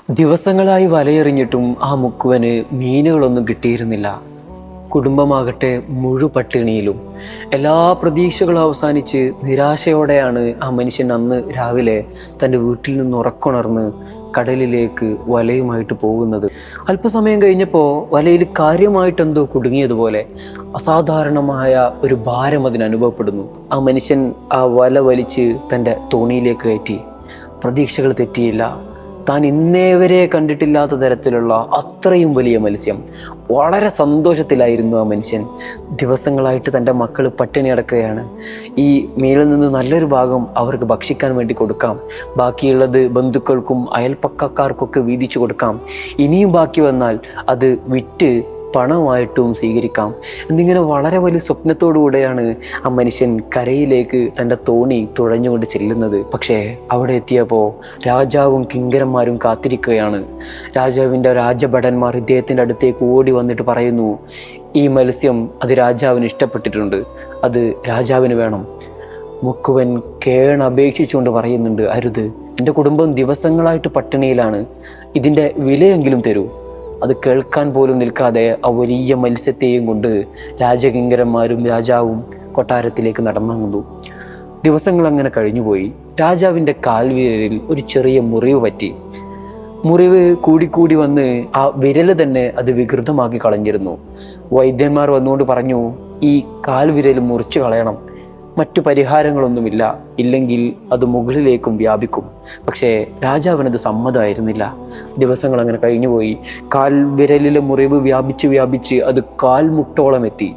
ദിവസങ്ങളായി വലയെറിഞ്ഞിട്ടും ആ മുക്കുവന് മീനുകളൊന്നും കിട്ടിയിരുന്നില്ല. കുടുംബമാകട്ടെ മുഴുപട്ടിണിയിലും. എല്ലാ പ്രതീക്ഷകളും അവസാനിച്ച് നിരാശയോടെയാണ് ആ മനുഷ്യൻ അന്ന് രാവിലെ തൻ്റെ വീട്ടിൽ നിന്ന് ഉറക്കുണർന്ന് കടലിലേക്ക് വലയുമായിട്ട് പോകുന്നത്. അല്പസമയം കഴിഞ്ഞപ്പോൾ വലയിൽ കാര്യമായിട്ടെന്തോ കുടുങ്ങിയതുപോലെ അസാധാരണമായ ഒരു ഭാരം അതിന് അനുഭവപ്പെടുന്നു. ആ മനുഷ്യൻ ആ വല വലിച്ച് തൻ്റെ തോണിയിലേക്ക് കയറ്റി. പ്രതീക്ഷകൾ തെറ്റിയില്ല. താൻ ഇന്നേവരെ കണ്ടിട്ടില്ലാത്ത തരത്തിലുള്ള അത്രയും വലിയ മത്സ്യം. വളരെ സന്തോഷത്തിലായിരുന്നു ആ മനുഷ്യൻ. ദിവസങ്ങളായിട്ട് തൻ്റെ മക്കൾ പട്ടിണി അടക്കുകയാണ്. ഈ മീനിൽ നിന്ന് നല്ലൊരു ഭാഗം അവർക്ക് ഭക്ഷിക്കാൻ വേണ്ടി കൊടുക്കാം, ബാക്കിയുള്ളത് ബന്ധുക്കൾക്കും അയൽപ്പക്കക്കാർക്കൊക്കെ വീതിച്ചു കൊടുക്കാം, ഇനിയും ബാക്കി വന്നാൽ അത് വിറ്റ് പണമായിട്ടും സ്വീകരിക്കാം എന്നിങ്ങനെ വളരെ വലിയ സ്വപ്നത്തോടു കൂടെയാണ് ആ മനുഷ്യൻ കരയിലേക്ക് തൻ്റെ തോണി തുഴഞ്ഞുകൊണ്ട് ചെല്ലുന്നത്. പക്ഷേ അവിടെ എത്തിയപ്പോൾ രാജാവും കിങ്കരന്മാരും കാത്തിരിക്കുകയാണ്. രാജാവിൻ്റെ രാജഭടന്മാർ ഇദ്ദേഹത്തിൻ്റെ അടുത്തേക്ക് ഓടി വന്നിട്ട് പറയുന്നു, ഈ മത്സ്യം അത് രാജാവിന് ഇഷ്ടപ്പെട്ടിട്ടുണ്ട്, അത് രാജാവിന് വേണം. മുക്കുവൻ കേണപേക്ഷിച്ചുകൊണ്ട് പറയുന്നുണ്ട്, അരുത്, എൻ്റെ കുടുംബം ദിവസങ്ങളായിട്ട് പട്ടിണിയിലാണ്, ഇതിൻ്റെ വിലയെങ്കിലും തരൂ. അത് കേൾക്കാൻ പോലും നിൽക്കാതെ ആ വലിയ മത്സ്യത്തെയും കൊണ്ട് രാജകിങ്കരന്മാരും രാജാവും കൊട്ടാരത്തിലേക്ക് നടന്നു. ദിവസങ്ങൾ അങ്ങനെ കഴിഞ്ഞുപോയി. രാജാവിൻ്റെ കാൽവിരലിൽ ഒരു ചെറിയ മുറിവ് പറ്റി. മുറിവ് കൂടിക്കൂടി വന്ന് ആ വിരല് തന്നെ അത് വികൃതമാക്കി കളഞ്ഞിരുന്നു. വൈദ്യന്മാർ വന്നുകൊണ്ട് പറഞ്ഞു, ഈ കാൽവിരൽ മുറിച്ചു കളയണം, മറ്റു പരിഹാരങ്ങളൊന്നുമില്ല, ഇല്ലെങ്കിൽ അത് മുകളിലേക്കും വ്യാപിക്കും. പക്ഷേ രാജാവിനത് സമ്മതമായിരുന്നില്ല. ദിവസങ്ങൾ അങ്ങനെ കഴിഞ്ഞുപോയി. കാൽവിരലിലെ മുറിവ് വ്യാപിച്ച് അത് കാൽമുട്ടോളം എത്തി.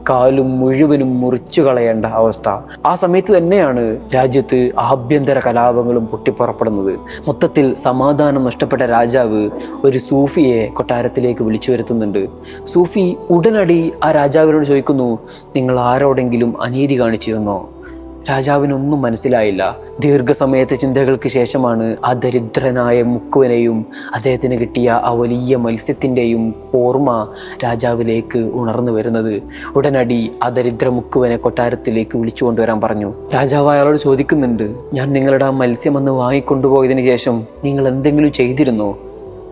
കാലും മുഴുവനും മുറിച്ചു കളയേണ്ട അവസ്ഥ. ആ സമയത്ത് തന്നെയാണ് രാജ്യത്ത് ആഭ്യന്തര കലാപങ്ങളും പൊട്ടിപ്പുറപ്പെടുന്നത്. മൊത്തത്തിൽ സമാധാനം നഷ്ടപ്പെട്ട രാജാവ് ഒരു സൂഫിയെ കൊട്ടാരത്തിലേക്ക് വിളിച്ചു വരുത്തുന്നുണ്ട്. സൂഫി ഉടനടി ആ രാജാവിനോട് ചോദിക്കുന്നു, നിങ്ങൾ ആരോടെങ്കിലും അനീതി കാണിച്ചിരുന്നോ? രാജാവിനൊന്നും മനസ്സിലായില്ല. ദീർഘസമയത്തെ ചിന്തകൾക്ക് ശേഷമാണ് ആ ദരിദ്രനായ മുക്കുവനെയും അദ്ദേഹത്തിന് കിട്ടിയ ആ വലിയ മത്സ്യത്തിൻ്റെയും ഓർമ്മ രാജാവിലേക്ക് ഉണർന്നു വരുന്നത്. ഉടനടി ആ ദരിദ്ര മുക്കുവനെ കൊട്ടാരത്തിലേക്ക് വിളിച്ചു കൊണ്ടുവരാൻ പറഞ്ഞു. രാജാവ് അയാളോട് ചോദിക്കുന്നുണ്ട്, ഞാൻ നിങ്ങളുടെ ആ മത്സ്യം അന്ന് വാങ്ങിക്കൊണ്ടുപോയതിനു ശേഷം നിങ്ങൾ എന്തെങ്കിലും ചെയ്തിരുന്നോ?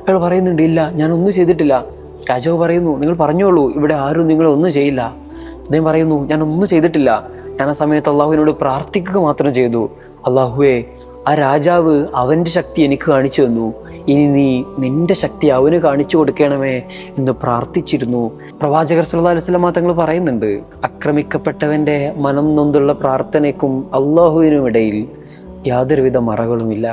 അയാൾ പറയുന്നുണ്ട്, ഇല്ല, ഞാനൊന്നും ചെയ്തിട്ടില്ല. രാജാവ് പറയുന്നു, നിങ്ങൾ പറഞ്ഞോളൂ, ഇവിടെ ആരും നിങ്ങളെ ഒന്നും ചെയ്യില്ല. അദ്ദേഹം പറയുന്നു, ഞാനൊന്നും ചെയ്തിട്ടില്ല, ഞാൻ ആ സമയത്ത് അള്ളാഹുവിനോട് പ്രാർത്ഥിക്കുക മാത്രം ചെയ്തു. അള്ളാഹുവേ, ആ രാജാവ് അവൻ്റെ ശക്തി എനിക്ക് കാണിച്ചു തന്നു, ഇനി നീ നിന്റെ ശക്തി അവന് കാണിച്ചു കൊടുക്കണമേ എന്ന് പ്രാർത്ഥിച്ചിരുന്നു. പ്രവാചകർ സല്ലല്ലാഹു അലൈഹി വസല്ലം തങ്ങൾ പറയുന്നുണ്ട്, ആക്രമിക്കപ്പെട്ടവൻ്റെ മനം നൊന്തുള്ള പ്രാർത്ഥനയ്ക്കും അള്ളാഹുവിനും ഇടയിൽ യാതൊരുവിധ മറകളുമില്ല.